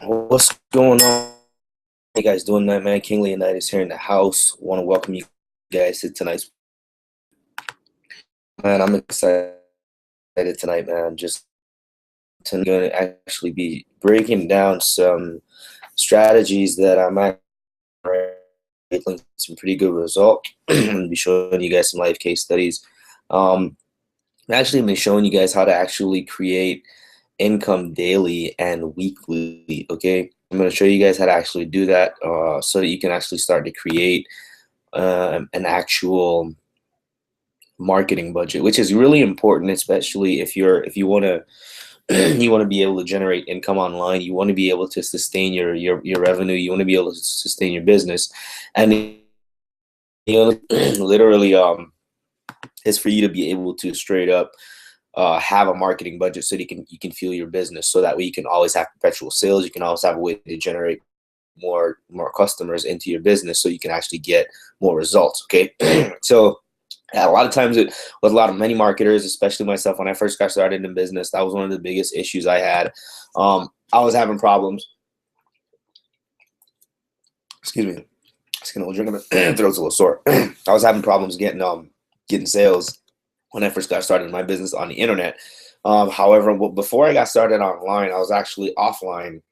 What's going on? How you guys doing, man? King Leonidas here in the house. Want to welcome you guys to tonight's. Man, I'm excited tonight, man. Just going to actually be breaking down some strategies that I'm actually some pretty good result. I'll be showing you guys some life case studies. I'm actually been showing you guys how to actually create income daily and weekly. Okay, I'm going to show you guys how to actually do that so that you can actually start to create an actual marketing budget, which is really important, especially if you want to you want to be able to generate income online. You want to be able to sustain your revenue. You want to be able to sustain your business, and literally is for you to be able to straight up have a marketing budget so that you can fuel your business, so that way you can always have perpetual sales. You can always have a way to generate more customers into your business so you can actually get more results. Okay. So a lot of times with a lot of many marketers, especially myself, when I first got started in business, that was one of the biggest issues I had. I was having problems. Excuse me. Just gonna drink of it. Throat's a little sore. I was having problems getting sales when I first got started in my business on the internet. However, before I got started online, I was actually offline,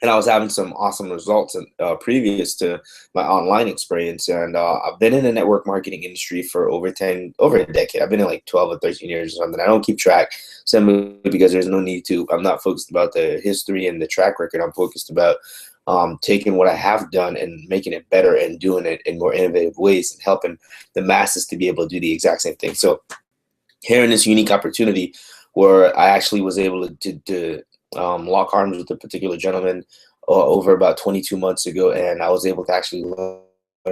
and I was having some awesome results previous to my online experience. And I've been in the network marketing industry for over a decade. I've been in like 12 or 13 years or something. I don't keep track simply because there's no need to. I'm not focused about the history and the track record. I'm focused about taking what I have done and making it better and doing it in more innovative ways and helping the masses to be able to do the exact same thing. So here in this unique opportunity where I actually was able to lock arms with a particular gentleman over about 22 months ago, and I was able to actually learn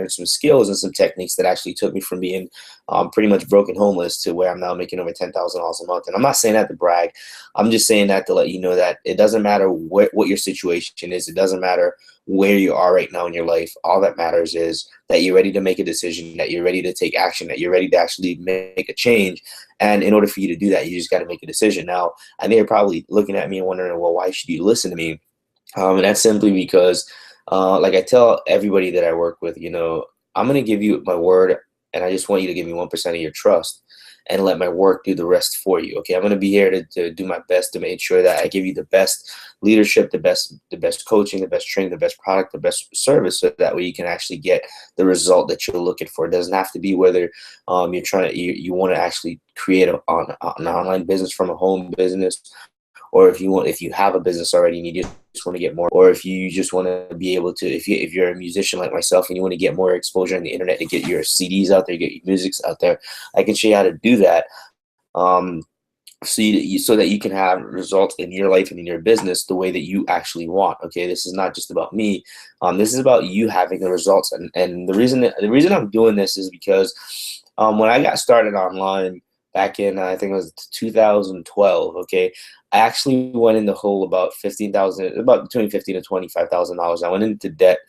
some skills and some techniques that actually took me from being pretty much broken homeless to where I'm now making over $10,000 a month. And I'm not saying that to brag. I'm just saying that to let you know that it doesn't matter what your situation is. It doesn't matter where you are right now in your life. All that matters is that you're ready to make a decision, that you're ready to take action, that you're ready to actually make a change. And in order for you to do that, you just got to make a decision. Now, I know you're probably looking at me and wondering, well, why should you listen to me? And that's simply because, like I tell everybody that I work with, I'm going to give you my word, and I just want you to give me 1% of your trust and let my work do the rest for you. Okay, I'm going to be here to do my best to make sure that I give you the best leadership, the best coaching, the best training, the best product, the best service, so that way you can actually get the result that you're looking for. It doesn't have to be whether you're trying to you want to actually create an online business from a home business, or if you have a business already and you just want to get more, or if you just want to be able to, if you're a musician like myself and you want to get more exposure on the internet to get your CDs out there, get your musics out there, I can show you how to do that. So that you can have results in your life and in your business the way that you actually want. Okay, this is not just about me. This is about you having the results. And the reason I'm doing this is because when I got started online back in I think it was 2012. Okay, I actually went in the hole about between $15,000 to $25,000. I went into debt,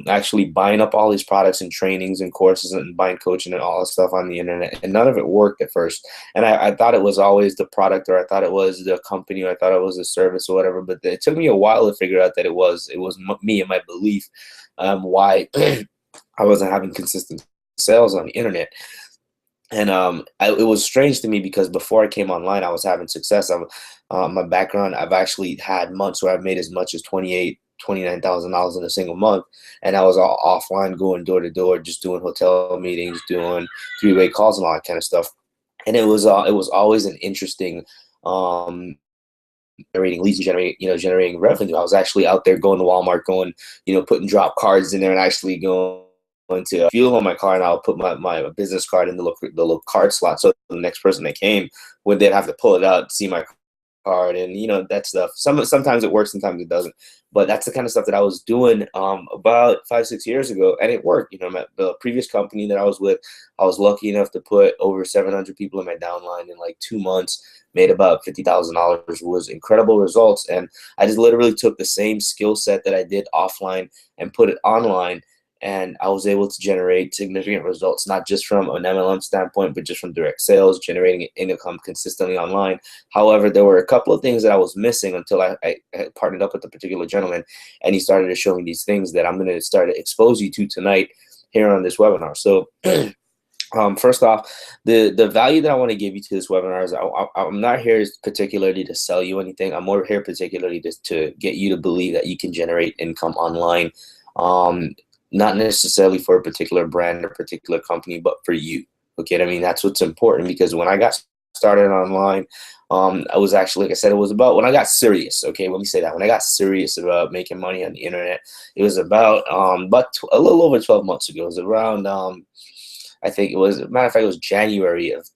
actually buying up all these products and trainings and courses and buying coaching and all this stuff on the internet, and none of it worked at first. And I thought it was always the product, or I thought it was the company, or I thought it was the service or whatever. But it took me a while to figure out that it was me and my belief, why I wasn't having consistent sales on the internet. And it was strange to me because before I came online, I was having success. My background, I've actually had months where I've made as much as $29,000 in a single month, and I was all offline, going door to door, just doing hotel meetings, doing three-way calls, and all that kind of stuff. And it was always an interesting generating leads, generating revenue. I was actually out there going to Walmart, putting drop cards in there, and actually going to fuel on my car, and I'll put my business card in the little card slot, so the next person that came they'd have to pull it out, see my card, and that stuff. Sometimes it works, sometimes it doesn't. But that's the kind of stuff that I was doing about 5-6 years ago, and it worked. The previous company that I was with, I was lucky enough to put over 700 people in my downline in like 2 months, made about $50,000, was incredible results. And I just literally took the same skill set that I did offline and put it online. and I was able to generate significant results, not just from an MLM standpoint, but just from direct sales, generating income consistently online. However, there were a couple of things that I was missing until I partnered up with a particular gentleman, and he started to show me these things that I'm going to start to expose you to tonight here on this webinar. So first off, the value that I want to give you to this webinar is I'm not here particularly to sell you anything. I'm more here particularly just to get you to believe that you can generate income online, not necessarily for a particular brand or particular company, but for you. Okay, I mean, that's what's important, because when I got started online, I was actually, like I said, it was about when I got serious. Okay, let me say that. When I got serious about making money on the internet, it was about a little over 12 months ago. It was around I think it was, matter of fact, it was January of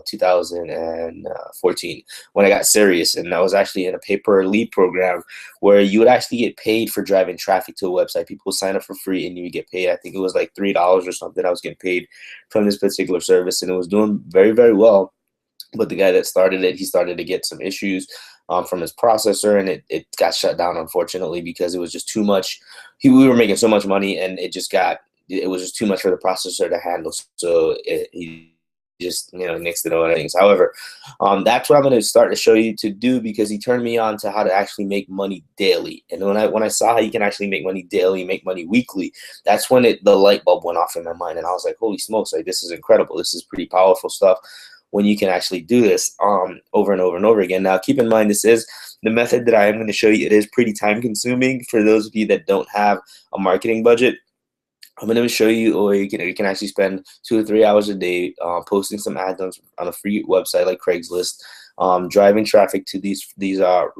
2014 when I got serious, and I was actually in a pay-per-lead program where you would actually get paid for driving traffic to a website. People would sign up for free, and you would get paid. I think it was like $3 or something. I was getting paid from this particular service, and it was doing very, very well. But the guy that started it, he started to get some issues from his processor, and it got shut down, unfortunately, because it was just too much. We were making so much money, and it was just too much for the processor to handle. So he just, nixed it on things. However, that's what I'm going to start to show you to do, because he turned me on to how to actually make money daily. And when I saw how you can actually make money daily, make money weekly, that's when the light bulb went off in my mind. And I was like, holy smokes, like, this is incredible. This is pretty powerful stuff when you can actually do this over and over and over again. Now, keep in mind, this is the method that I am going to show you. It is pretty time consuming for those of you that don't have a marketing budget. I'm going to show you, or you can actually spend 2 or 3 hours a day posting some ads on a free website like Craigslist, driving traffic to these trial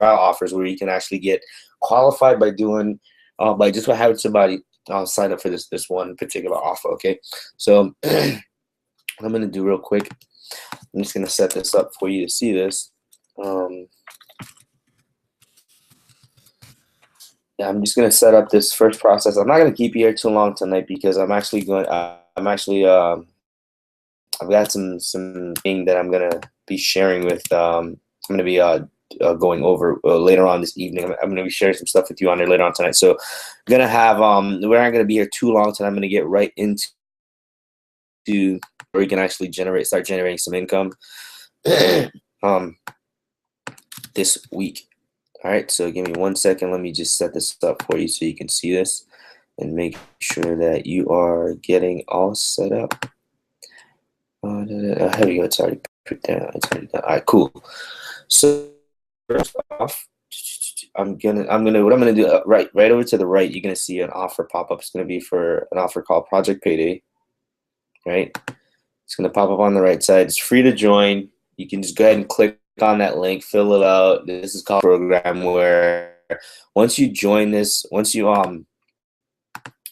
offers, where you can actually get qualified by doing by having somebody sign up for this one particular offer. Okay, so what I'm going to do real quick, I'm just going to set this up for you to see this. Yeah, I'm just gonna set up this first process. I'm not gonna keep you here too long tonight, because I've got some thing that I'm gonna be sharing with. I'm gonna be going over later on this evening. I'm gonna be sharing some stuff with you on there later on tonight. So I'm gonna have we're not gonna be here too long tonight. I'm gonna get right into where you can actually start generating some income this week. All right, so give me 1 second. Let me just set this up for you so you can see this and make sure that you are getting all set up. Here we go. It's already put down. All right, cool. So first off, what I'm gonna do right over to the right. You're gonna see an offer pop up. It's gonna be for an offer called Project Payday. Right? It's gonna pop up on the right side. It's free to join. You can just go ahead and click on that link, fill it out. This is called a program where once you join this, once you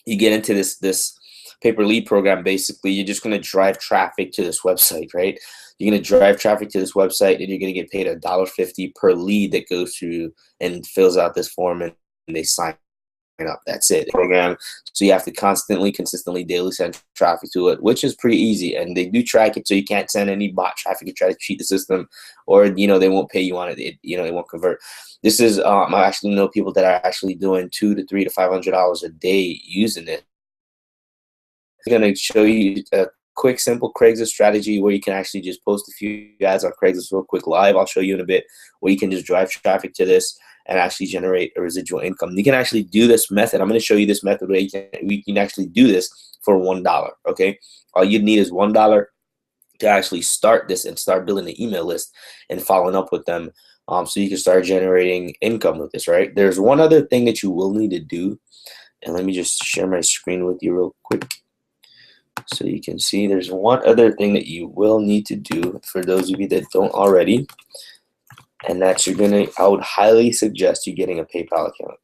get into this pay-per-lead program, basically you're just going to drive traffic to this website, right? You're going to drive traffic to this website, and you're going to get paid $1.50 per lead that goes through and fills out this form, and they sign up. That's it. Program. So you have to consistently, daily send traffic to it, which is pretty easy. And they do track it, so you can't send any bot traffic and try to cheat the system, or they won't pay you on it. It won't convert. This is I actually know people that are actually doing $200 to $300 to $500 a day using it. I'm going to show you a quick, simple Craigslist strategy where you can actually just post a few ads on Craigslist real quick live. I'll show you in a bit, where you can just drive traffic to this and actually generate a residual income. You can actually do this method. I'm going to show you this method where we can actually do this for $1. Okay, all you need is $1 to actually start this and start building the email list and following up with them, so you can start generating income with this. Right? There's one other thing that you will need to do, and let me just share my screen with you real quick so you can see. There's one other thing that you will need to do for those of you that don't already. And that's I would highly suggest you getting a PayPal account.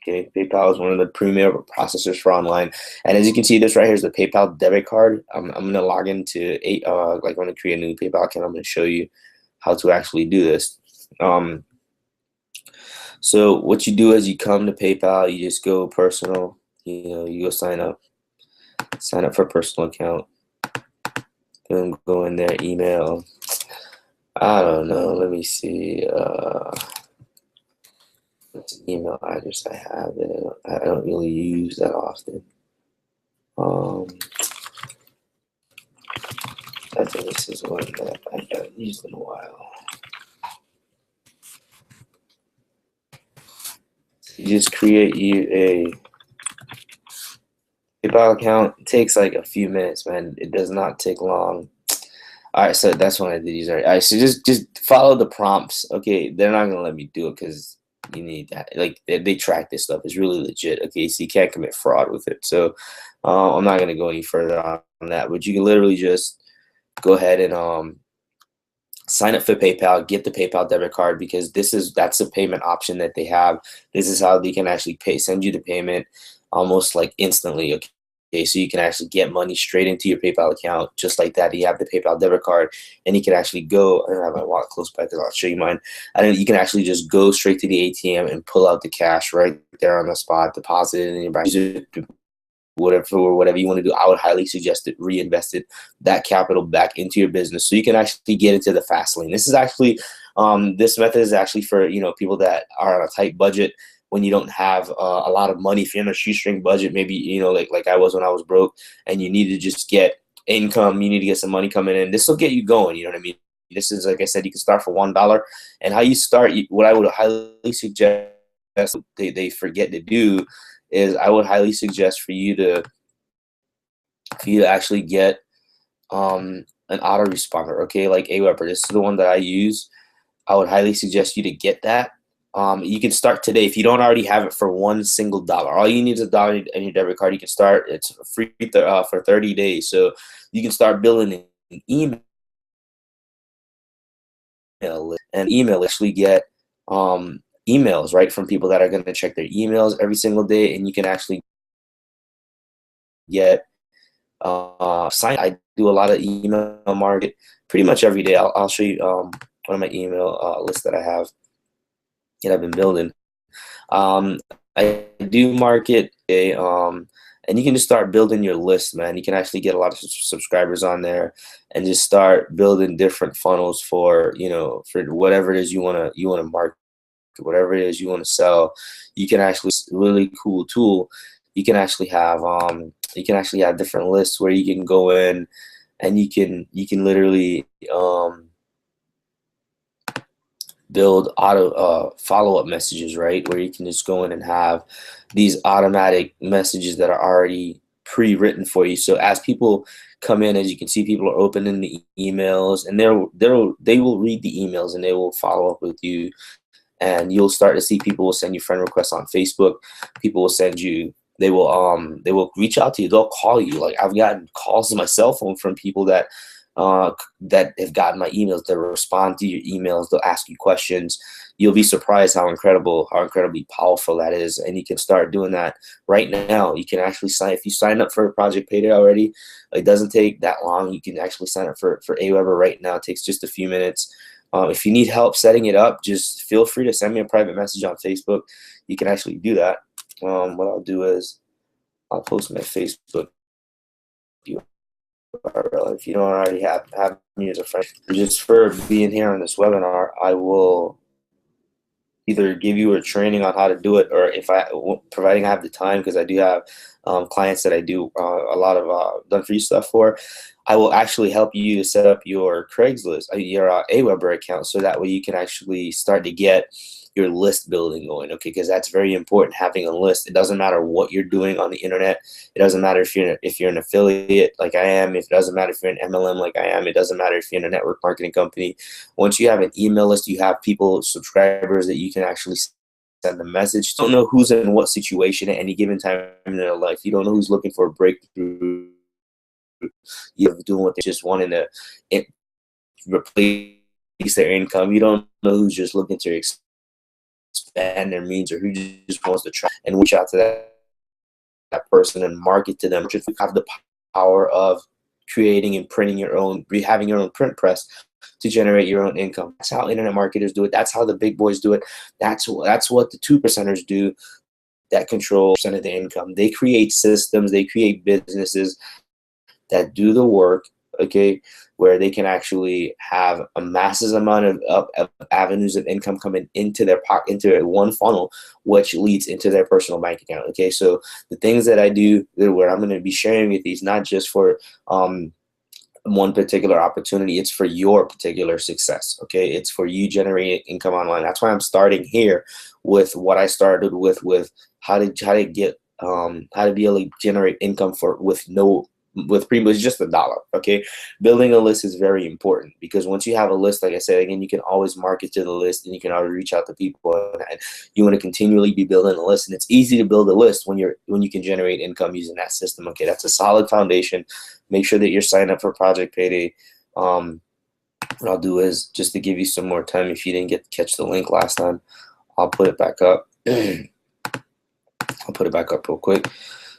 Okay, PayPal is one of the premier processors for online. And as you can see, this right here is the PayPal debit card. I'm going to log into I'm going to create a new PayPal account. I'm going to show you how to actually do this. So what you do is you come to PayPal, you just go personal, you go sign up for a personal account. Then go in there, email. I don't know. Let me see. What's an email address I have? I don't really use that often. I think this is one that I haven't used in a while. You just create you a PayPal account. It takes like a few minutes, man. It does not take long. All right, so that's what I did use. All right, so just follow the prompts. Okay, they're not gonna let me do it because you need that. Like they track this stuff. It's really legit. Okay, so you can't commit fraud with it. So I'm not gonna go any further on that. But you can literally just go ahead and sign up for PayPal, get the PayPal debit card, because that's a payment option that they have. This is how they can actually send you the payment almost like instantly. Okay, so you can actually get money straight into your PayPal account just like that. You have the PayPal debit card, and you can actually go. I don't have my wallet close by, because I'll show you mine. You can actually just go straight to the ATM and pull out the cash right there on the spot, deposit it in your bank. Whatever you want to do, I would highly suggest it. Reinvest that capital back into your business so you can actually get into the fast lane. This is actually, this method is actually for people that are on a tight budget. When you don't have a lot of money, if you're in a shoestring budget, maybe like I was when I was broke, and you need to just get income, you need to get some money coming in. This will get you going. You know what I mean? This is, like I said, you can start for $1, and how you start. What I would highly suggest they forget to do is I would highly suggest for you to actually get an autoresponder, okay, like Aweber. This is the one that I use. I would highly suggest you to get that. You can start today if you don't already have it for $1 single. All you need is $1 in your debit card. You can start. It's free for 30 days, so you can start building an email list. And email actually get emails right from people that are going to check their emails every single day, and you can actually get sign. I do a lot of email market pretty much every day. I'll show you one of my email lists that I have that I've been building. I do market and you can just start building your list, man. You can actually get a lot of subscribers on there and just start building different funnels for for whatever it is you wanna market, whatever it is you want to sell. You can actually, really cool tool. You can actually have different lists where you can go in and you can literally build auto follow-up messages, right? Where you can just go in and have these automatic messages that are already pre-written for you. So as people come in, as you can see, people are opening the emails, and they will read the emails and they will follow up with you. And you'll start to see people will send you friend requests on Facebook. People will send you, they will reach out to you. They'll call you. Like, I've gotten calls on my cell phone from people that have gotten my emails. They'll respond to your emails. They'll ask you questions. You'll be surprised how incredibly powerful that is. And you can start doing that right now. You can actually if you sign up for Project Payday already, it doesn't take that long. You can actually sign up for Aweber right now. It takes just a few minutes. If you need help setting it up, just feel free to send me a private message on Facebook. You can actually do that. What I'll do is I'll post my Facebook URL. If you don't already have me as a friend, just for being here on this webinar, I will either give you a training on how to do it, or providing I have the time, because I do have clients that I do a lot of done for you stuff for. I will actually help you to set up your Craigslist, your Aweber account, so that way you can actually start to get your list building going, okay? Because that's very important, having a list. It doesn't matter what you're doing on the internet. It doesn't matter if you're an affiliate like I am. It doesn't matter if you're an MLM like I am. It doesn't matter if you're in a network marketing company. Once you have an email list, you have people, subscribers, that you can actually send a message. You don't know who's in what situation at any given time in their life. You don't know who's looking for a breakthrough. You're doing what they're just wanting to replace their income. You don't know who's just looking to expand their means, or who just wants to try and reach out to that person and market to them. If you have the power of creating and printing having your own print press to generate your own income. That's how internet marketers do it. That's how the big boys do it. That's what the 2%ers do that control % of the income. They create systems, they create businesses that do the work okay, where they can actually have a massive amount of avenues of income coming into their pocket, into one funnel, which leads into their personal bank account. Okay, so the things that I do, where I'm going to be sharing with these, not just for one particular opportunity, it's for your particular success. Okay, it's for you generating income online. That's why I'm starting here with what I started with how to get how to be able to generate income with pretty much just $1. Okay, building a list is very important, because once you have a list, like I said again, you can always market to the list, and you can always reach out to people, and you want to continually be building a list. And it's easy to build a list when you can generate income using that system. Okay, that's a solid foundation. Make sure that you're signed up for Project Payday. What I'll do is, just to give you some more time, if you didn't catch the link last time, I'll put it back up. I'll put it back up real quick,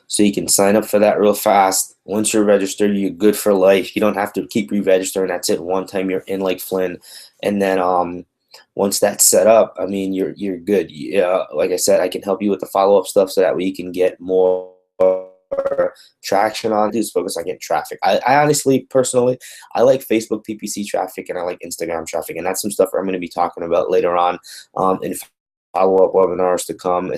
so you can sign up for that real fast. Once you're registered, you're good for life. You don't have to keep re-registering. That's it. One time you're in like Flynn, and then once that's set up, I mean, you're good. Yeah, like I said, I can help you with the follow-up stuff, so that way you can get more traction on. Just focus on getting traffic. I honestly, personally, I like Facebook PPC traffic, and I like Instagram traffic, and that's some stuff I'm going to be talking about later on in follow-up webinars to come,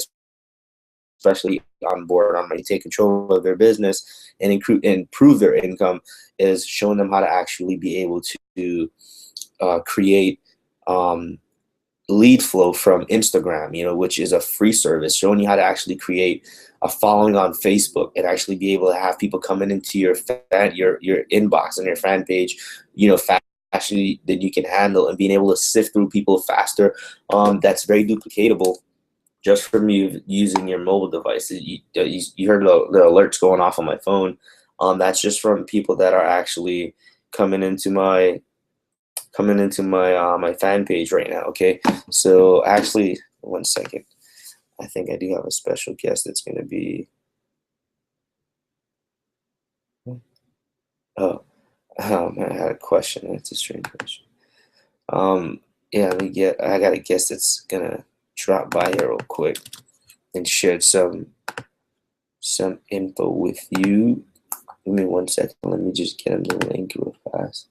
especially on board on my take control of their business and improve their income, is showing them how to actually be able to create lead flow from Instagram, which is a free service, showing you how to actually create a following on Facebook and actually be able to have people coming into your inbox and your fan page, faster than you can handle, and being able to sift through people faster. That's very duplicatable just from you using your mobile devices. You heard the alerts going off on my phone. That's just from people that are actually coming into my my fan page right now. Okay, so actually, 1 second. I think I do have a special guest that's going to be. Oh, man, I had a question. It's a strange question. Yeah, I got a guest that's gonna drop by here real quick and share some info with you. Give me 1 second. Let me just get him the link real fast.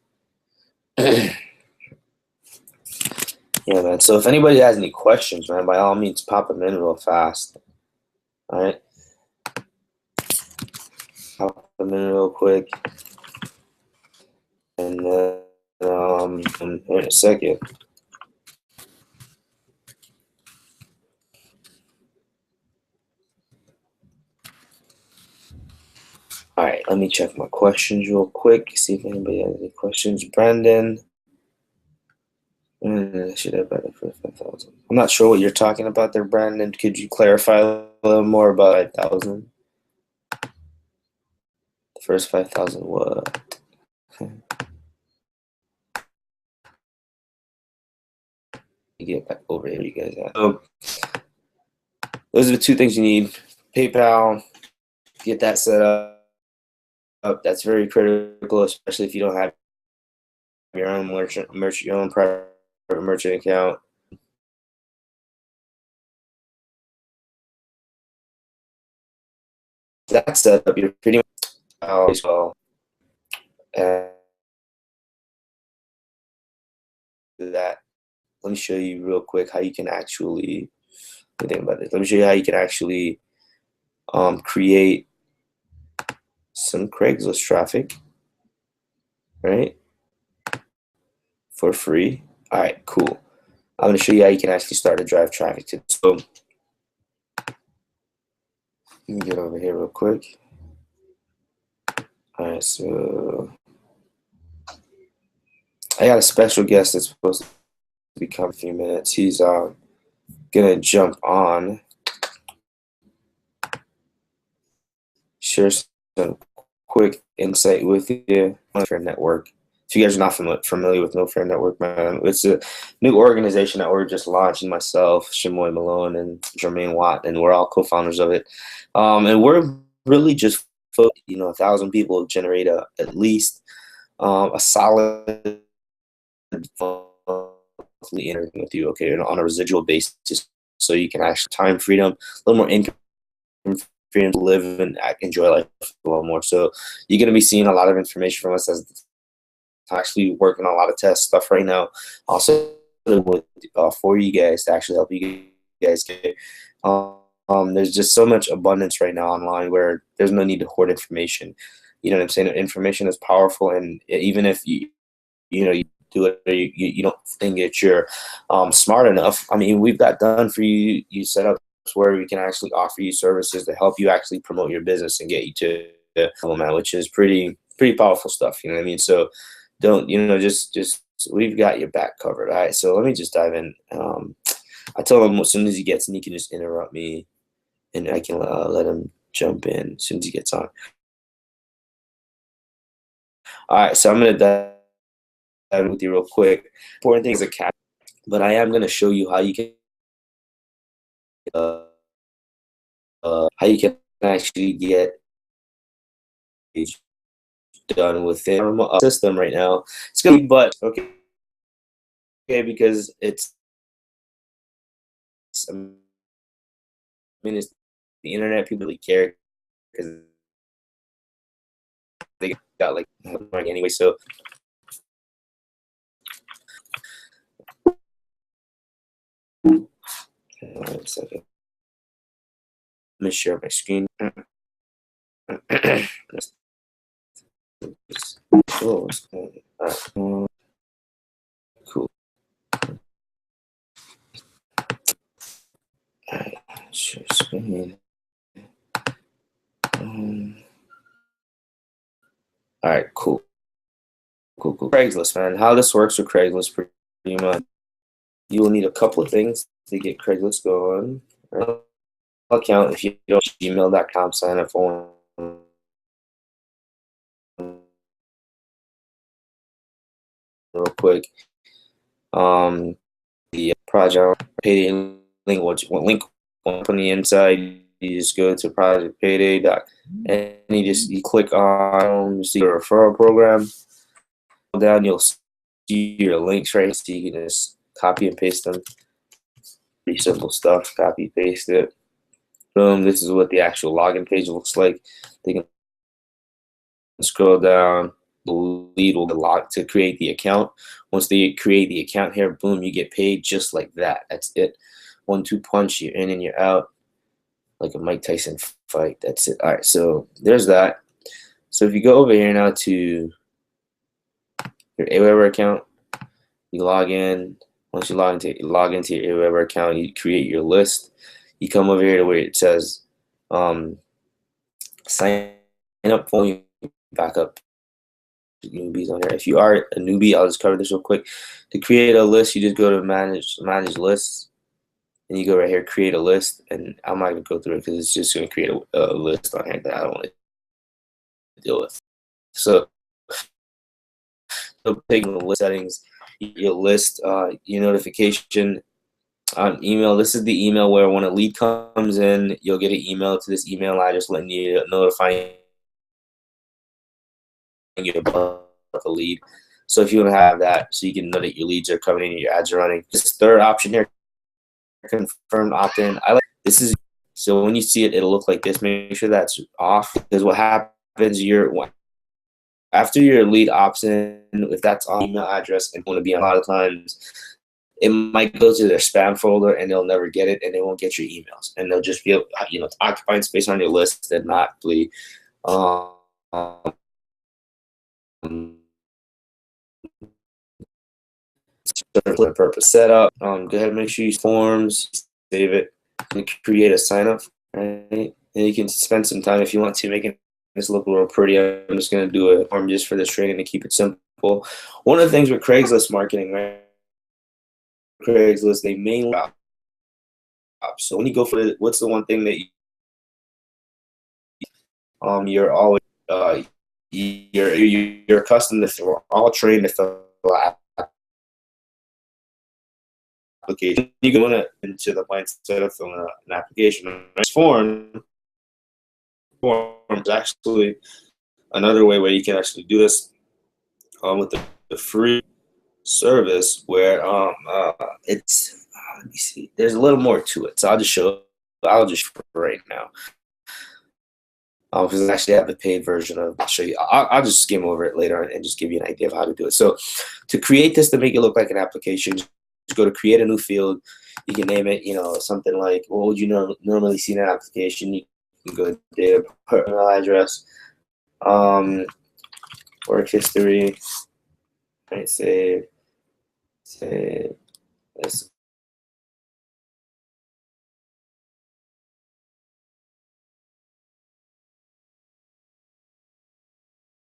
Yeah, man. So if anybody has any questions, man, by all means, pop them in real fast. All right. Pop them in real quick. And then in a second. All right, let me check my questions real quick. See if anybody has any questions. Brandon. Should have better for 5,000. I'm not sure what you're talking about there, Brandon. Could you clarify a little more about 5,000? The first 5,000 what? Get back over here, you guys. So those are the two things you need. PayPal, get that set up. That's very critical, especially if you don't have your own your own private merchant account. That set up, you're pretty much as well. That. Let me show you real quick how you can actually think about this. Let me show you how you can actually create some Craigslist traffic, right? For free. All right, cool. I'm going to show you how you can actually start to drive traffic to. So let me get over here real quick. All right, so I got a special guest that's supposed to become a few minutes. He's gonna jump on, share some quick insight with you on F.E.A.R Network. If you guys are not familiar with F.E.A.R Network, man, it's a new organization that we're just launching. Myself, Shimoy Malone, and Jermaine Watt, and we're all co-founders of it. And we're really just, 1,000 people generate at least a solid monthly interview with you, okay, on a residual basis, so you can actually time freedom, a little more income freedom to live and enjoy life a little more. So you're going to be seeing a lot of information from us as actually working on a lot of test stuff right now. Also, with for you guys to actually help you guys get. There's just so much abundance right now online where there's no need to hoard information. You know what I'm saying? Information is powerful, and even if you do it, or you don't think that you're smart enough. I mean, we've got done for you. You set up where we can actually offer you services to help you actually promote your business and get you to the level, man, which is pretty powerful stuff. You know what I mean? So don't just we've got your back covered. All right. So let me just dive in. I tell him as soon as he gets in, he can just interrupt me, and I can let him jump in as soon as he gets on. All right. So I'm gonna dive with you real quick. Important thing is a cap, but I am gonna show you how you can uh, actually get done within our system right now. It's gonna be okay, because I mean, it's the internet. People really care because they got like anyway. So 1 second. Let me share my screen. Oh, cool. Alright, share screen. Alright, cool. Craigslist, man. How this works with Craigslist, pretty much, you will need a couple of things to get Craigslist going. Account, if you don't, gmail.com, sign up for real quick. The project payday link, what link on the inside, you just go to project payday and you click on see your referral program. Down, you'll see your links, right? So you can just copy and paste them. Pretty simple stuff. Copy, paste it. Boom. This is what the actual login page looks like. They can scroll down. The lead will get locked to create the account. Once they create the account here, boom, you get paid just like that. That's it. 1-2 punch, you're in and you're out, like a Mike Tyson fight. That's it. All right, so there's that. So if you go over here now to your Aweber account, you log in. Once you log into your Aweber account, you create your list. You come over here to where it says sign up for you, back up newbies on here. If you are a newbie, I'll just cover this real quick. To create a list, you just go to manage lists, and you go right here, create a list. And I'm not gonna go through it because it's just gonna create a list on here that I don't want to deal with. So taking the list settings, your list, your notification on email. This is the email where when a lead comes in, you'll get an email to this email address letting you notifying you about the lead. So if you don't have that, so you can know that your leads are coming in, your ads are running. This third option here, confirmed opt-in. I like this is so when you see it, it'll look like this. Make sure that's off, because what happens after your lead opts in, if that's on email address and want to be on, a lot of times it might go to their spam folder and they'll never get it and they won't get your emails, and they'll just be occupying space on your list and not really purpose. Set up. Go ahead and make sure you use forms, save it, and create a sign up. Right, and you can spend some time if you want to making this look a little pretty. I'm just gonna do a form just for this training to keep it simple. One of the things with Craigslist marketing, right? Craigslist, they mainly so when you go for what's the one thing that you're always you're accustomed to, we're all trained to fill out application. You go into the mindset of filling out an application. Forms actually another way where you can actually do this with the free service where it's let me see, there's a little more to it, so I'll just show right now. because I actually have the paid version of. I'll show you. I'll just skim over it later and just give you an idea of how to do it. So, to create this to make it look like an application, just go to create a new field. You can name it, something like what would you normally see in an application. You can go to data, email address, work history. Right, save. Let's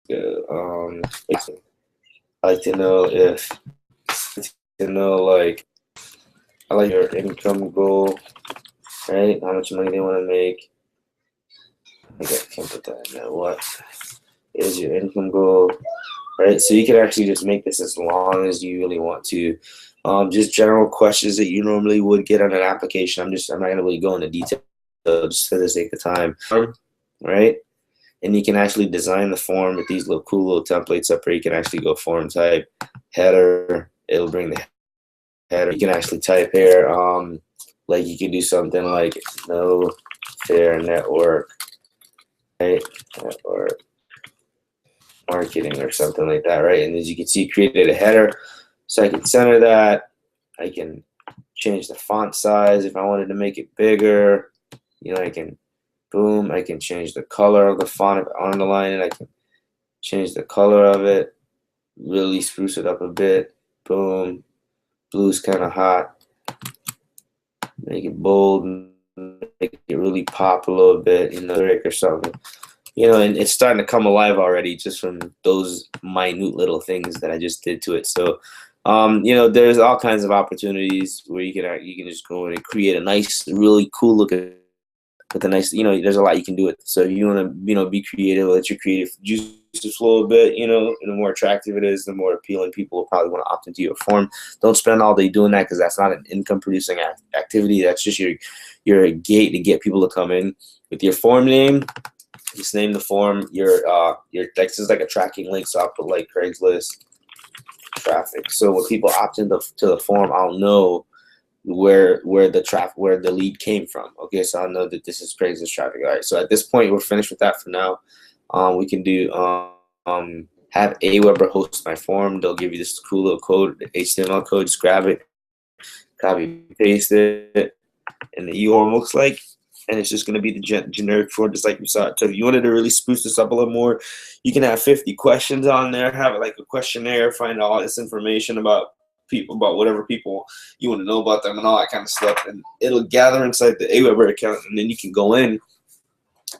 go. I like to know if like I like your income goal, right? How much money they want to make. I can't put that in there. What is your income goal, right? So you can actually just make this as long as you really want to. Just general questions that you normally would get on an application. I'm not going to really go into detail just for the sake of time, right? And you can actually design the form with these cool little templates up here. You can actually go form type, header. It'll bring the header. You can actually type here, like you can do something like no F.E.A.R network, right? Network marketing or something like that, right? And as you can see, created a header. So I can center that. I can change the font size if I wanted to make it bigger. I can, boom, I can change the color of the font. If I underline it, I can change the color of it, really spruce it up a bit. Boom. Blue's kind of hot. Make it bold, make it really pop a little bit, or something. And it's starting to come alive already just from those minute little things that I just did to it. So, there's all kinds of opportunities where you can just go in and create a nice, really cool looking with a nice, there's a lot you can do it. So if you want to, be creative, let your creative juices flow a bit, and the more attractive it is, the more appealing people will probably want to opt into your form. Don't spend all day doing that because that's not an income producing activity. That's just your gate to get people to come in. With your form name, just name the form. Your text is like a tracking link, so I'll put like Craigslist traffic. So when people opt into the form, I'll know where the lead came from. Okay, so I know that this is Craigslist traffic. All right, so at this point we're finished with that for now. We can do have Aweber host my form. They'll give you this cool little code, the HTML code. Just grab it, copy paste it, and the URL looks like, and it's just going to be the generic form just like you saw it. So if you wanted to really spruce this up a little more, you can have 50 questions on there, have it like a questionnaire, find all this information about people, about whatever people you want to know about them and all that kind of stuff, and it'll gather inside the Aweber account, and then you can go in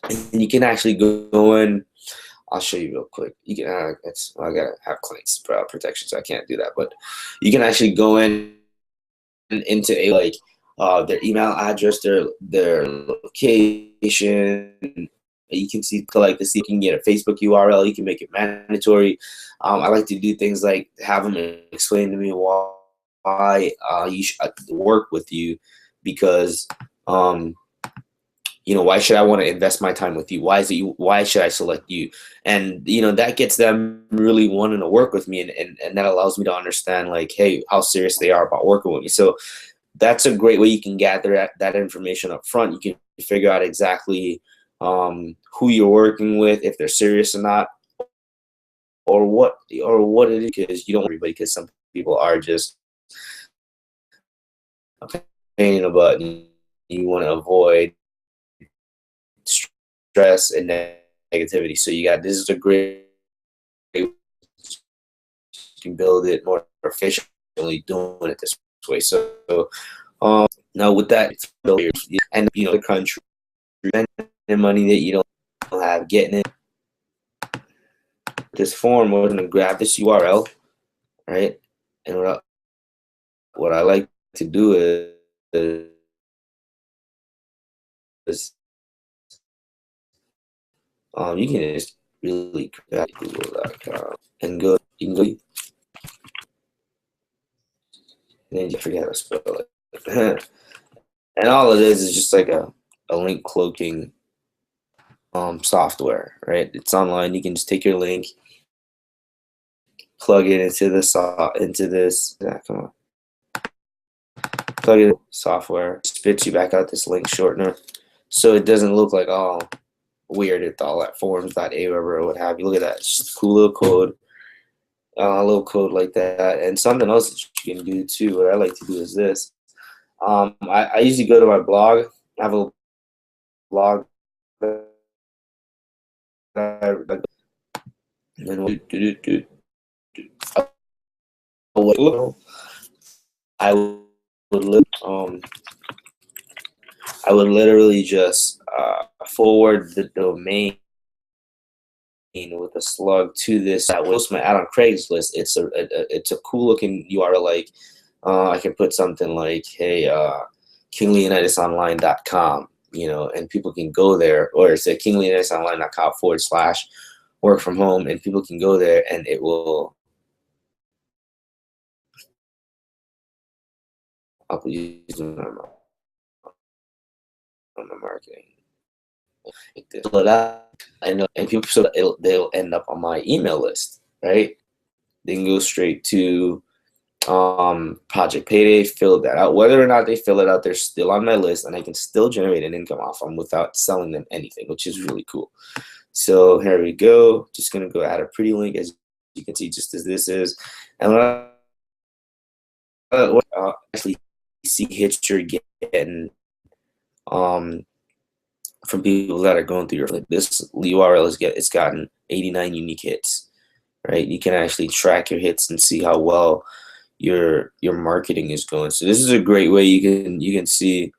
and you can actually go in. I'll show you real quick. You can I gotta have clients protection, so I can't do that, but you can actually go in into their email address, their location. You can see collect this. You can get a Facebook URL. You can make it mandatory. I like to do things like have them explain to me why you should work with you, because why should I want to invest my time with you? Why should I select you? And that gets them really wanting to work with me, and that allows me to understand like, hey, how serious they are about working with me. So that's a great way you can gather that information up front. You can figure out exactly who you're working with, if they're serious or not, or what it is, because you don't want everybody, because some people are just a pain in the butt. You want to avoid stress and negativity. So this is a great way you can build it more efficiently doing it this way. So now with that, and the country and money that you don't have, getting it this form, we're going to grab this URL, right? And what I like to do is you can just really grab google.com and you can go, and then you forget how to spell it. And all it is just like a link cloaking software, right? It's online. You can just take your link, plug it into this come on, plug it in software, spits you back out this link shortener, so it doesn't look like weird at all at forums.aweber or what have you. Look at that. It's just a cool little code. A little code like that. And something else that you can do too, what I like to do is this. I usually go to my blog. I have a blog that and then I would literally just forward the domain with a slug to this. I post my ad on Craigslist. It's a cool looking URL. Like I can put something like, hey, kingleonidisonline.com, and people can go there, or it's at kingleonidisonline.com/work from home, and people can go there and it will use on my marketing. I know, and people, so they'll end up on my email list, right? They can go straight to Project Payday, fill that out. Whether or not they fill it out, they're still on my list, and I can still generate an income off them without selling them anything, which is really cool. So here we go. Just gonna go add a pretty link, as you can see, just as this is, and what actually see hits you're getting from people that are going through this URL it's gotten 89 unique hits, right? You can actually track your hits and see how well your marketing is going. So this is a great way you can see,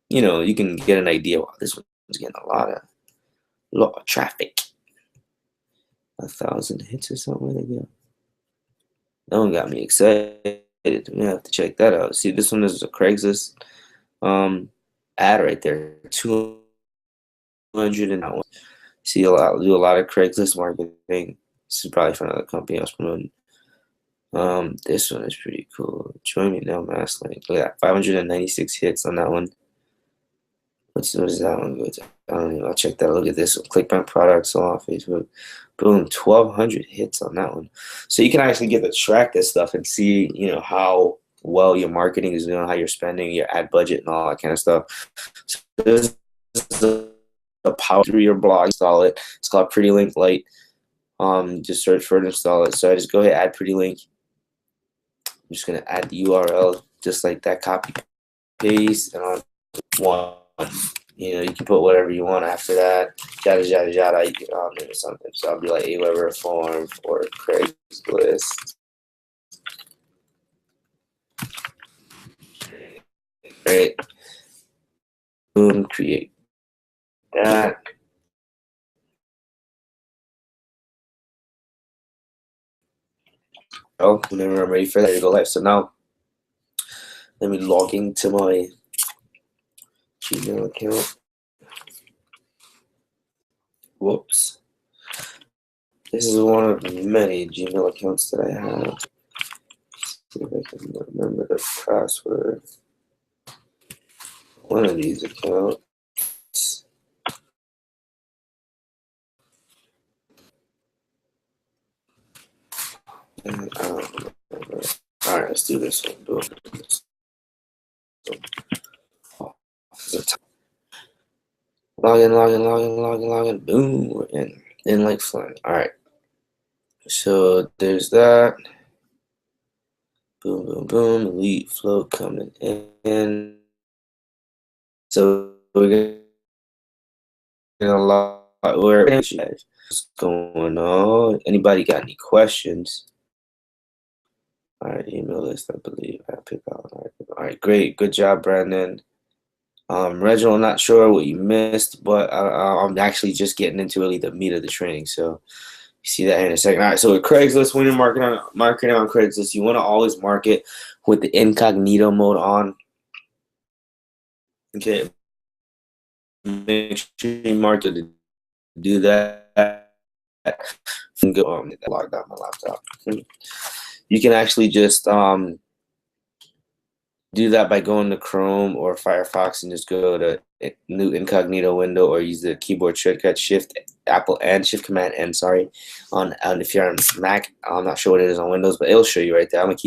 you can get an idea. Wow, this one's getting a lot of traffic. 1,000 hits or something like that. That one got me excited. We have to check that out. See, this one is a Craigslist ad right there. 200 and that one. See, do a lot of Craigslist marketing. This is probably for another company I was promoting. This one is pretty cool. Join me now, Mass Link. Look at that, 596 hits on that one. What does that one go to? I don't know. I'll check that. Look at this one. Click my products on Facebook. Boom, 1,200 hits on that one. So you can actually get to track this stuff and see, how well your marketing is doing, how you're spending, your ad budget, and all that kind of stuff. So this is the power through your blog. Install it. It's called Pretty Link Lite. Just search for it, install it. So I just go ahead, add Pretty Link. I'm just gonna add the URL just like that. Copy, paste, and on one. You can put whatever you want after that. Yada yada yada. Maybe something. So I'll be like AWeber form or Craigslist. Right. Boom. Create that. Oh, whenever I'm ready for that to go live. So now let me log into my Gmail account. Whoops. This is one of many Gmail accounts that I have. See if I can remember the password. One of these accounts. And I don't remember. All right, let's do this one. Boom. Login. Boom, we're in like flying. All right. So there's that. Boom. Elite flow coming in. So we're gonna log. What's going on? Anybody got any questions? All right, email list, I believe. I pick out. All right, great. Good job, Brandon. Reginald, I'm not sure what you missed, but I'm actually just getting into really the meat of the training. So you see that in a second. All right, so with Craigslist, when you're marketing on Craigslist, you want to always market with the incognito mode on. Okay. Make sure you market to do that. Go logged out my laptop. You can actually just do that by going to Chrome or Firefox and just go to new incognito window, or use the keyboard shortcut Shift Command N. Sorry, on if you're on Mac. I'm not sure what it is on Windows, but it'll show you right there. I like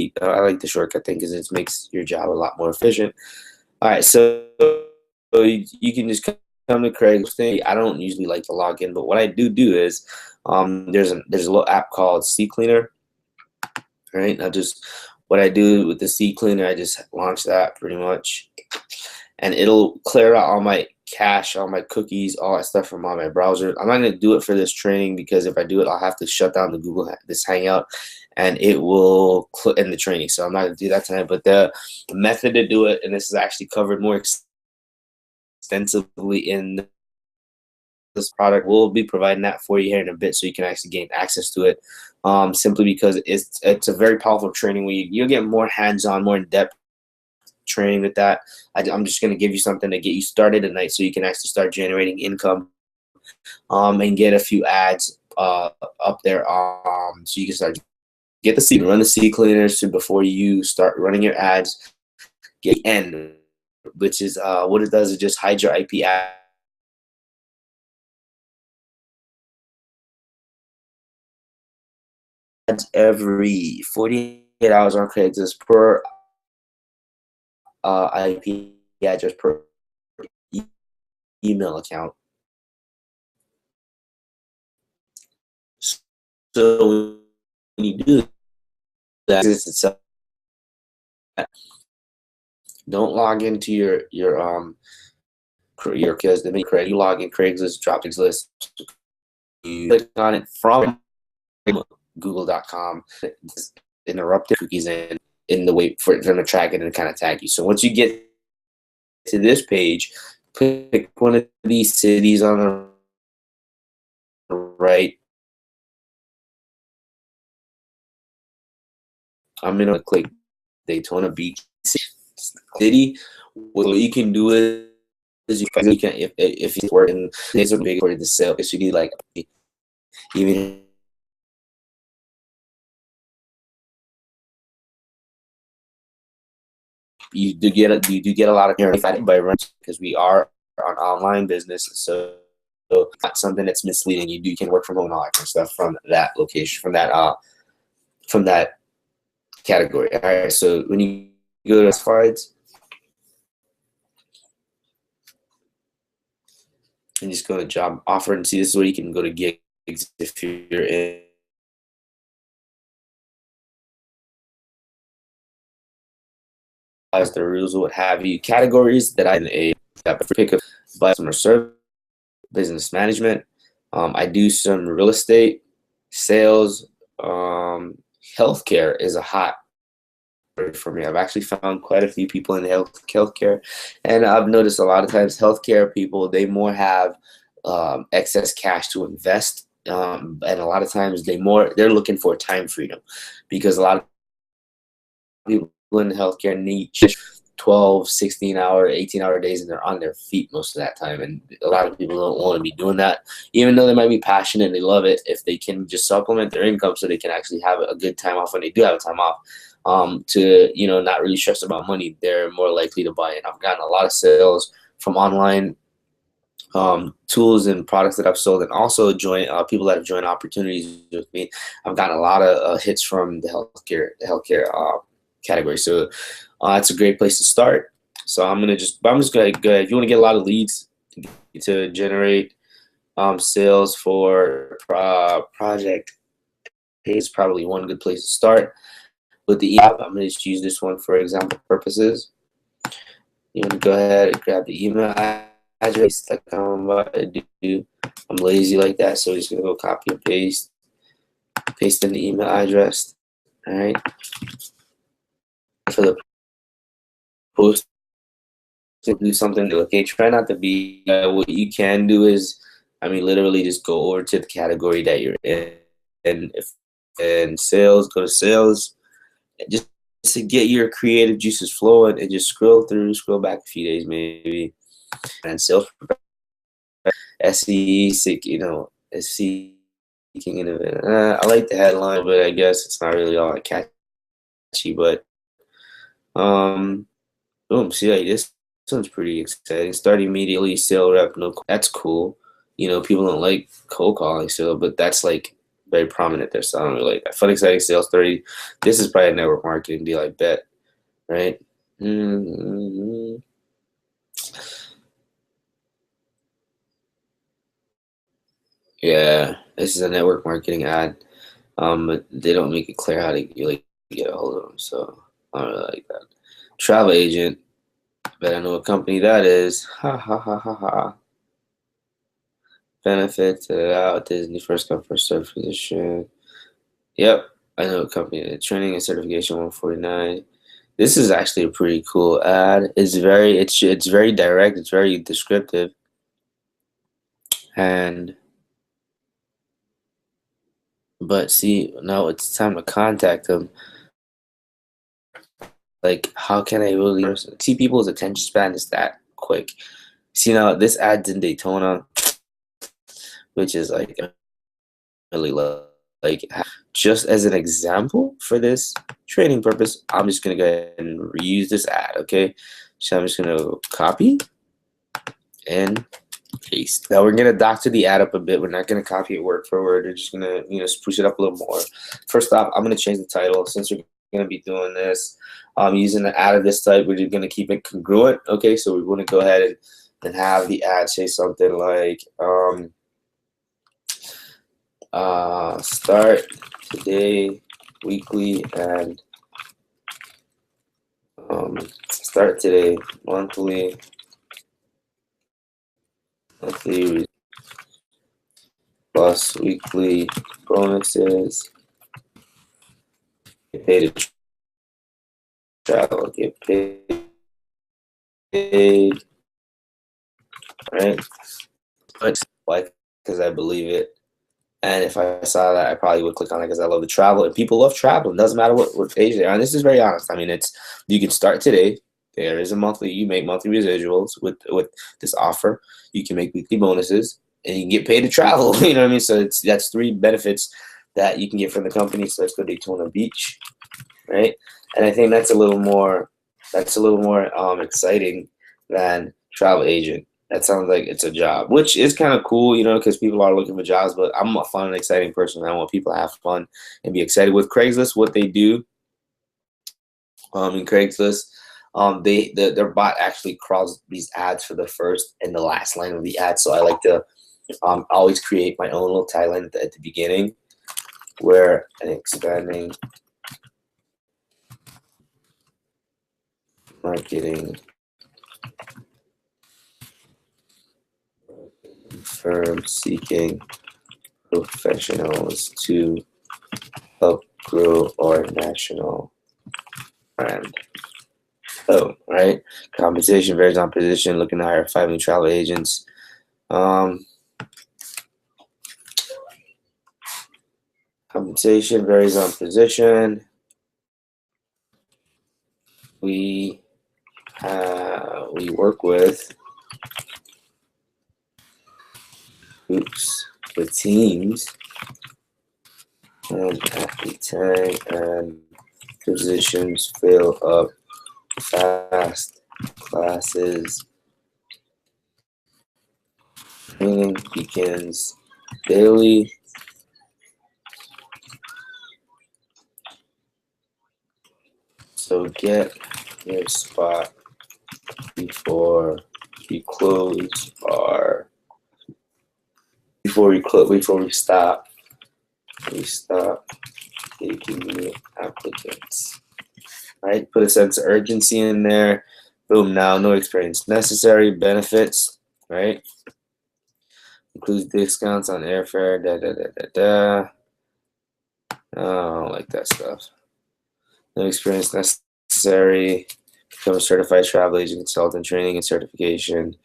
the shortcut thing because it makes your job a lot more efficient. All right, so you can just come to Craig's thing, I don't usually like to log in, but what I do is there's a little app called Sea Cleaner, right? I just what I do with the Sea Cleaner, I just launch that pretty much, and it'll clear out all my cache, all my cookies, all that stuff from all my browsers. I'm not gonna do it for this training because if I do it, I'll have to shut down the this Hangout, and it will end the training. So I'm not gonna do that tonight. But the method to do it, and this is actually covered more extensively in this product. We'll be providing that for you here in a bit, so you can actually gain access to it. Simply because it's a very powerful training where you'll get more hands-on, more in-depth training with that. I'm just going to give you something to get you started tonight so you can actually start generating income and get a few ads up there so you can start get the seed, run the seed cleaners before you start running your ads. Get the end, which is what it does is just hide your IP ads every 48 hours on Craigslist per IP address per email account. So when you do that, itself, don't log into your because they make Craig. You log in Craigslist, drop Craigslist, you click on it from Google.com. Interrupted cookies in the way for them to track it and kind of tag you. So once you get to this page, pick one of these cities on the right. I'm gonna click Daytona Beach city. What you can do is you can if it's working, it's a big for the sale. If you do like even you do get a lot of by run because we are an online business, so not something that's misleading. You can work from home and all that kind of stuff from that location, from that category. All right, so when you go to classifieds and just go to job offer and see, this is where you can go to gigs if you're in. As the rules, what have you, categories that I in a pick of customer service, business management. I do some real estate, sales, healthcare is a hot for me. I've actually found quite a few people in healthcare, and I've noticed a lot of times healthcare people, they more have excess cash to invest, and a lot of times they're looking for time freedom because a lot of people in healthcare need 12, 16-hour, 18-hour days, and they're on their feet most of that time. And a lot of people don't want to be doing that, even though they might be passionate and they love it. If they can just supplement their income so they can actually have a good time off when they do have a time off, to not really stress about money, they're more likely to buy it. I've gotten a lot of sales from online tools and products that I've sold, and also people that have joined opportunities with me. I've gotten a lot of hits from the healthcare category. So it's a great place to start. So I'm just gonna go. If you want to get a lot of leads to generate sales for project, is probably one good place to start. With the email, I'm gonna just use this one for example purposes. You want to go ahead and grab the email address like I'm about to do. I'm lazy like that, so I'm just gonna go copy and paste in the email address. All right. For the post, to do something. Okay, try not to be. What you can do is, literally just go over to the category that you're in, and sales, go to sales, and just to get your creative juices flowing, and just scroll back a few days maybe, and sales, SE, SE. I like the headline, but I guess it's not really all that catchy. But boom, see, like this one's pretty exciting. Start immediately, sale rep, no, that's cool. People don't like cold calling still, but that's like very prominent there, so I don't really like that. Fun, exciting sales 30. This is probably a network marketing deal, I bet, right? Yeah, this is a network marketing ad. But they don't make it clear how to get a hold of them. So I don't really like that. Travel agent. Bet I know what company that is. Ha ha ha ha ha. Benefits out Disney first come first served position. Yep, I know what company. Training and certification 149. This is actually a pretty cool ad. It's very direct. It's very descriptive. And but see, now it's time to contact them. Like, how can I really see people's attention span is that quick? See now, this ad's in Daytona, which is like really low. Like, just as an example for this training purpose, I'm just gonna go ahead and reuse this ad. Okay, so I'm just gonna copy and paste. Now we're gonna doctor the ad up a bit. We're not gonna copy it word for word. We're just gonna spruce it up a little more. First off, I'm gonna change the title since we're gonna be doing this. Using an ad of this type, we're just gonna keep it congruent. Okay, so we want to go ahead and have the ad say something like start today weekly and start today monthly plus weekly bonuses. Get paid to travel. Get paid. Right? But why? Because I believe it. And if I saw that, I probably would click on it because I love to travel. And people love traveling. Doesn't matter what page they're on. This is very honest. I mean, you can start today. There is a monthly. You make monthly residuals with this offer. You can make weekly bonuses, and you can get paid to travel. You know what I mean? So that's three benefits that you can get from the company. So let's go Daytona Beach, right? And I think that's a little more exciting than travel agent. That sounds like it's a job, which is kind of cool, because people are looking for jobs. But I'm a fun and exciting person. I want people to have fun and be excited. With Craigslist, what they do in Craigslist, their bot actually crawls these ads for the first and the last line of the ad. So I like to always create my own little tagline at the beginning, where an expanding marketing firm seeking professionals to help grow our national brand. Oh, right. Compensation varies on position. Looking to hire 5 new travel agents. Compensation varies on position. We work with groups with teams and at the time and positions fill up fast. Classes training begins daily. So get your spot before we close our before we stop taking new applicants. Right? Put a sense of urgency in there. Boom, now no experience necessary. Benefits, right? Includes discounts on airfare, I don't like that stuff. No experience necessary. Become a certified travel agent, consultant, training and certification.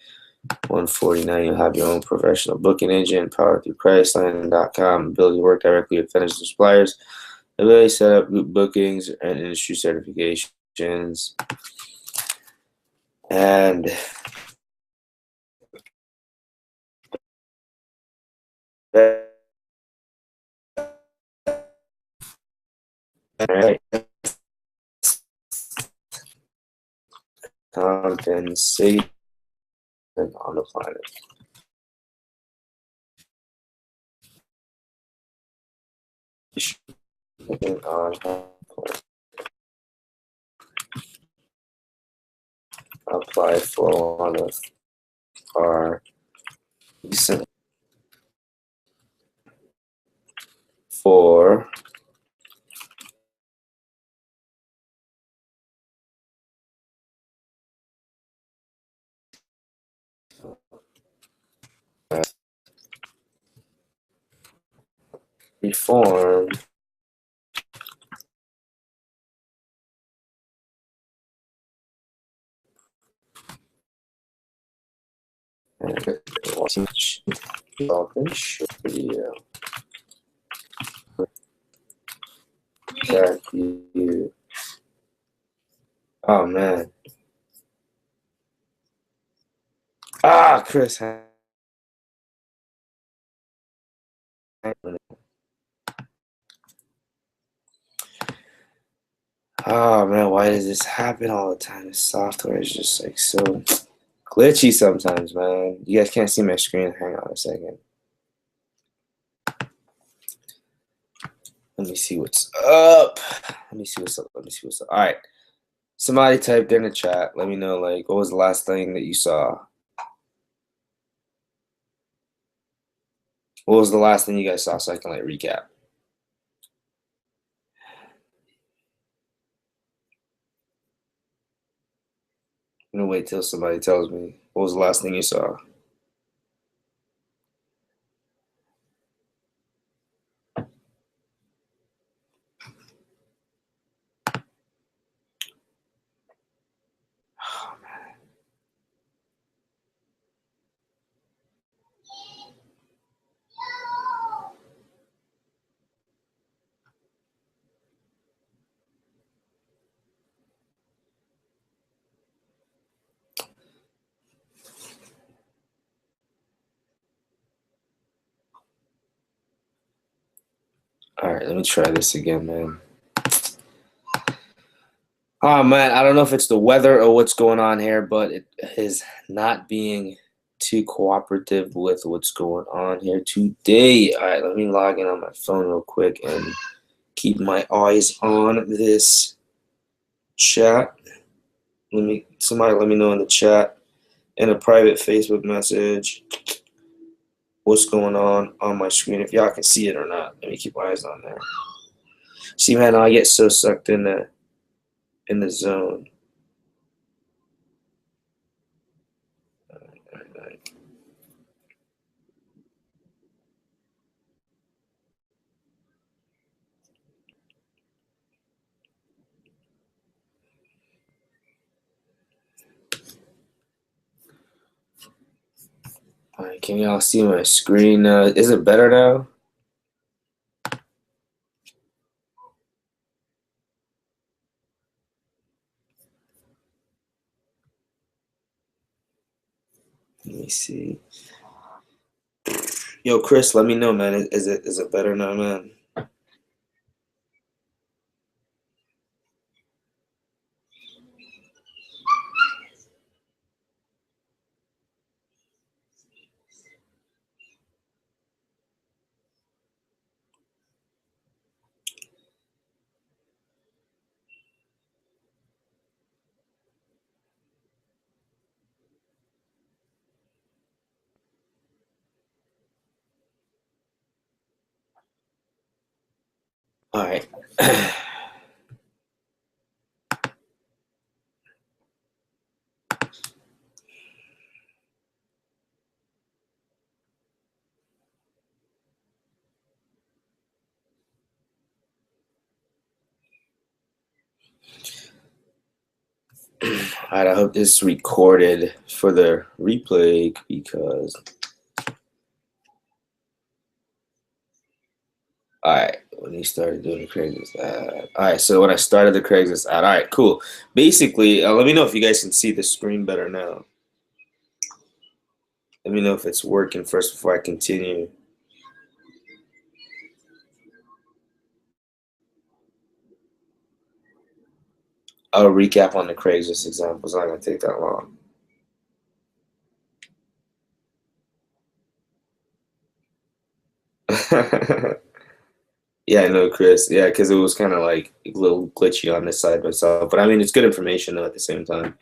149, you'll have your own professional booking agent, powered through Priceline.com, ability to work directly with vendors and suppliers, ability to set up group bookings and industry certifications. And right, compensation on the planet. Apply for one of our recent for reform teach video that you. Oh man. Chris. Oh man, why does this happen all the time? This software is just like so glitchy sometimes, man. You guys can't see my screen. Hang on a second. Let me see what's up. Let me see what's up. All right. Somebody typed in the chat. Let me know, like, what was the last thing that you saw? What was the last thing you guys saw so I can, like, recap? I'm gonna wait till somebody tells me. What was the last thing you saw? Oh, man. All right, let me try this again, man. Oh man, I don't know if it's the weather or what's going on here, but it is not being too cooperative with what's going on here today. All right, let me log in on my phone real quick and keep my eyes on this chat. Somebody let me know in the chat in a private Facebook message what's going on my screen, if y'all can see it or not. Let me keep my eyes on there. See, man, I get so sucked in the zone. All right, can y'all see my screen? Is it better now? Let me see. Yo, Chris, let me know, man. Is it better now, man? All right. All right, I hope this is recorded for the replay because. All right, when you started doing the Craigslist ad. All right, so when I started the Craigslist ad, all right, cool. Basically, let me know if you guys can see the screen better now. Let me know if it's working first before I continue. I'll recap on the Craigslist example. It's not going to take that long. Yeah, I know, Chris. Yeah, because it was kind of like a little glitchy on this side myself. But I mean, it's good information though, at the same time.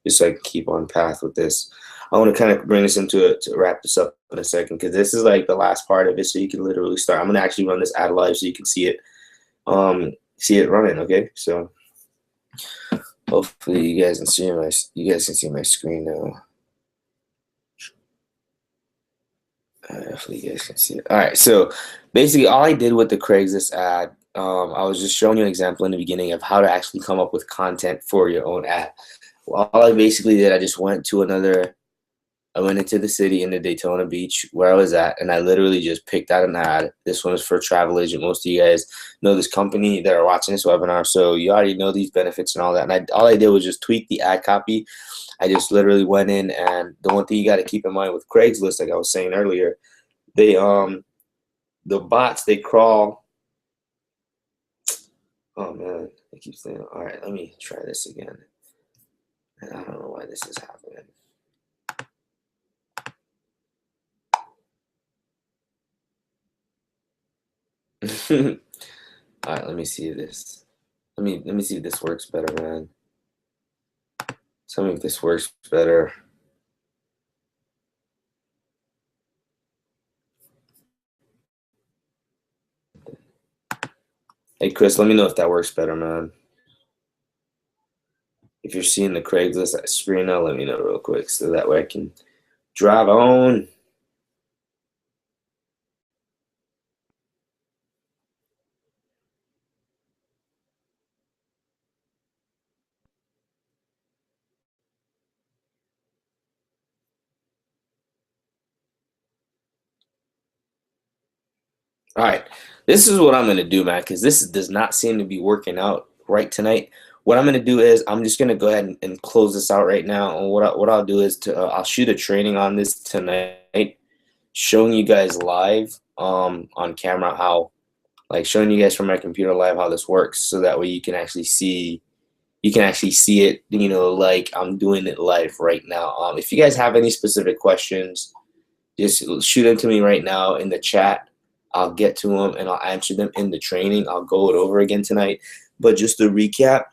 Just so I can keep on path with this. I want to kind of bring this into it to wrap this up in a second, because this is like the last part of it, so you can literally start. I'm gonna actually run this ad live so you can see it running. Okay, so hopefully you guys can see my screen now. Hopefully you guys can see it. All right, so basically all I did with the Craigslist ad, I was just showing you an example in the beginning of how to actually come up with content for your own ad. Well, all I basically did, I went into the city in the Daytona Beach where I was at, and I literally just picked out an ad. This one is for travel agent. Most of you guys know this company that are watching this webinar, so you already know these benefits and all that. And all I did was just tweak the ad copy. I just literally went in, and the one thing you got to keep in mind with Craigslist, like I was saying earlier, they the bots, they crawl. Oh man, I keep saying, all right, let me try this again. And I don't know why this is happening. All right, let me see this. Let me see if this works better, man. Tell me if this works better. Hey, Chris, let me know if that works better, man. If you're seeing the Craigslist screen now, let me know real quick so that way I can drive on. All right, this is what I'm going to do, man, because this does not seem to be working out right tonight. What I'm going to do is I'm just going to go ahead and close this out right now. And what I'll do is I'll shoot a training on this tonight, showing you guys live on camera how, like showing you guys from my computer live how this works, so that way you can actually see it, you know, like I'm doing it live right now. If you guys have any specific questions, just shoot them to me right now in the chat. I'll get to them and I'll answer them in the training. I'll go it over again tonight. But just to recap,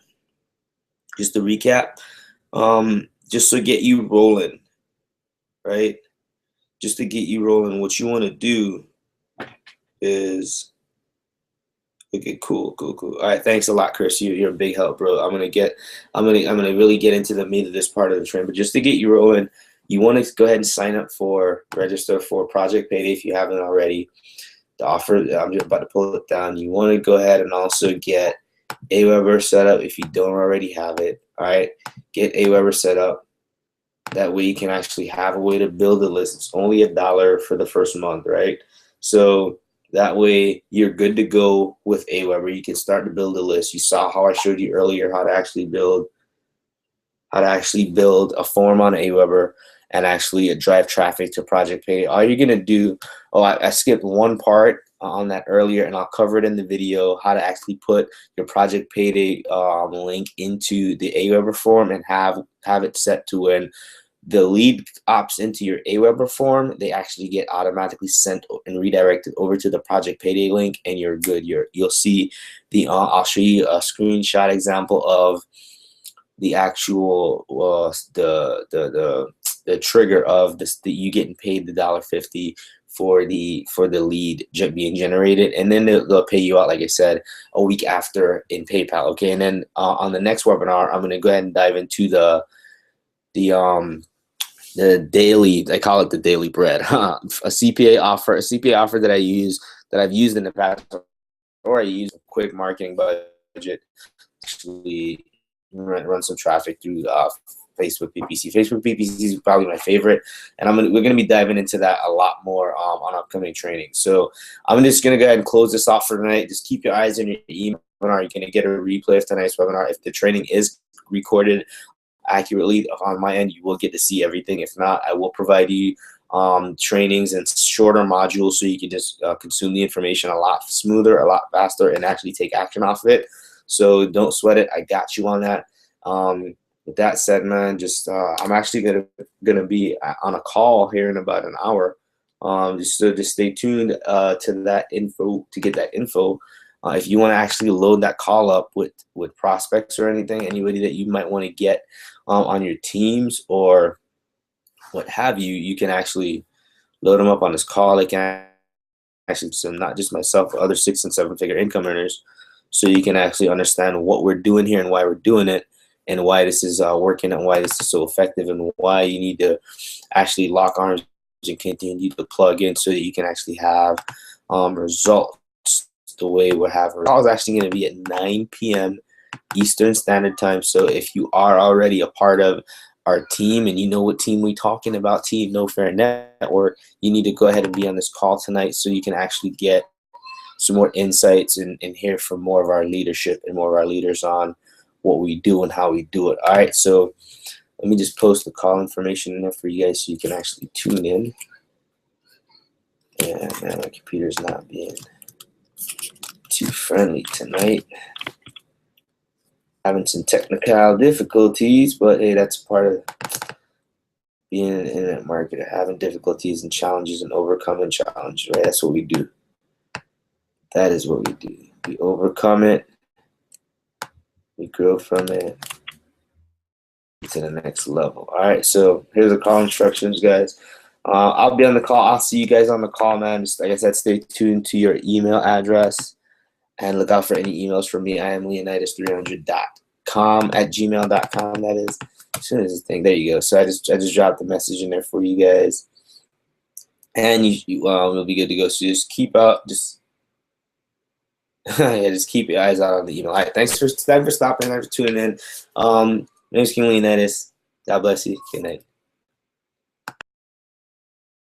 just to get you rolling, right? Just to get you rolling, what you want to do is, okay, cool. All right, thanks a lot, Chris. You're a big help, bro. I'm gonna really get into the meat of this part of the training. But just to get you rolling, you want to go ahead and register for Project Payday if you haven't already. The offer, I'm just about to pull it down. You want to go ahead and also get Aweber set up if you don't already have it. All right, get Aweber set up. That way you can actually have a way to build a list. It's only $1 for the first month, right? So that way you're good to go with Aweber. You can start to build a list. You saw how I showed you earlier how to actually build a form on Aweber and actually drive traffic to Project Payday. All you're gonna do, I skipped one part on that earlier, and I'll cover it in the video, how to actually put your Project Payday link into the Aweber form and have it set to when the lead opts into your Aweber form, they actually get automatically sent and redirected over to the Project Payday link, and you're good. You'll see I'll show you a screenshot example of the actual the trigger of this, that you getting paid the $1.50 for the lead being generated, and then they'll pay you out, like I said, a week after in PayPal. Okay, and then on the next webinar, I'm going to go ahead and dive into the daily, I call it the daily bread, a CPA offer that I've used in the past, or I use a quick marketing budget actually run some traffic through Facebook PPC. Facebook PPC is probably my favorite, and we're gonna be diving into that a lot more on upcoming training. So I'm just gonna go ahead and close this off for tonight. Just keep your eyes on your email webinar. You're gonna get a replay of tonight's webinar. If the training is recorded accurately on my end, you will get to see everything. If not, I will provide you trainings and shorter modules so you can just consume the information a lot smoother, a lot faster, and actually take action off of it. So don't sweat it. I got you on that. With that said, man, just I'm actually gonna be on a call here in about an hour. Just stay tuned to that info to get that info. If you want to actually load that call up with prospects or anything, anybody that you might want to get on your teams, or what have you, you can actually load them up on this call. They can actually, so not just myself, but other 6 and 7 figure income earners, so you can actually understand what we're doing here and why we're doing it, and why this is working, and why this is so effective, and why you need to actually lock arms and continue to plug in so that you can actually have results the way we're having. I was actually going to be at 9 p.m. Eastern Standard Time. So if you are already a part of our team and you know what team we talking about, Team F.E.A.R Network, you need to go ahead and be on this call tonight so you can actually get some more insights and hear from more of our leadership and more of our leaders on what we do and how we do it. All right, so let me just post the call information in there for you guys so you can actually tune in. Yeah, man, my computer's not being too friendly tonight. Having some technical difficulties, but hey, that's part of being in the internet market, having difficulties and challenges and overcoming challenges, right? That's what we do. That is what we do. We overcome it, we grow from it to the next level. All right, so here's the call instructions, guys. I'll be on the call. I'll see you guys on the call, man. Just like I said, stay tuned to your email address and look out for any emails from me. I am leonidas300.com@gmail.com. That is, as soon as this thing, there you go. So I just dropped the message in there for you guys, and you'll be good to go. So just keep up, yeah, just keep your eyes out on the email. All right, thanks for stopping. Thanks for tuning in. My name's King Leonidas. God bless you. Good night.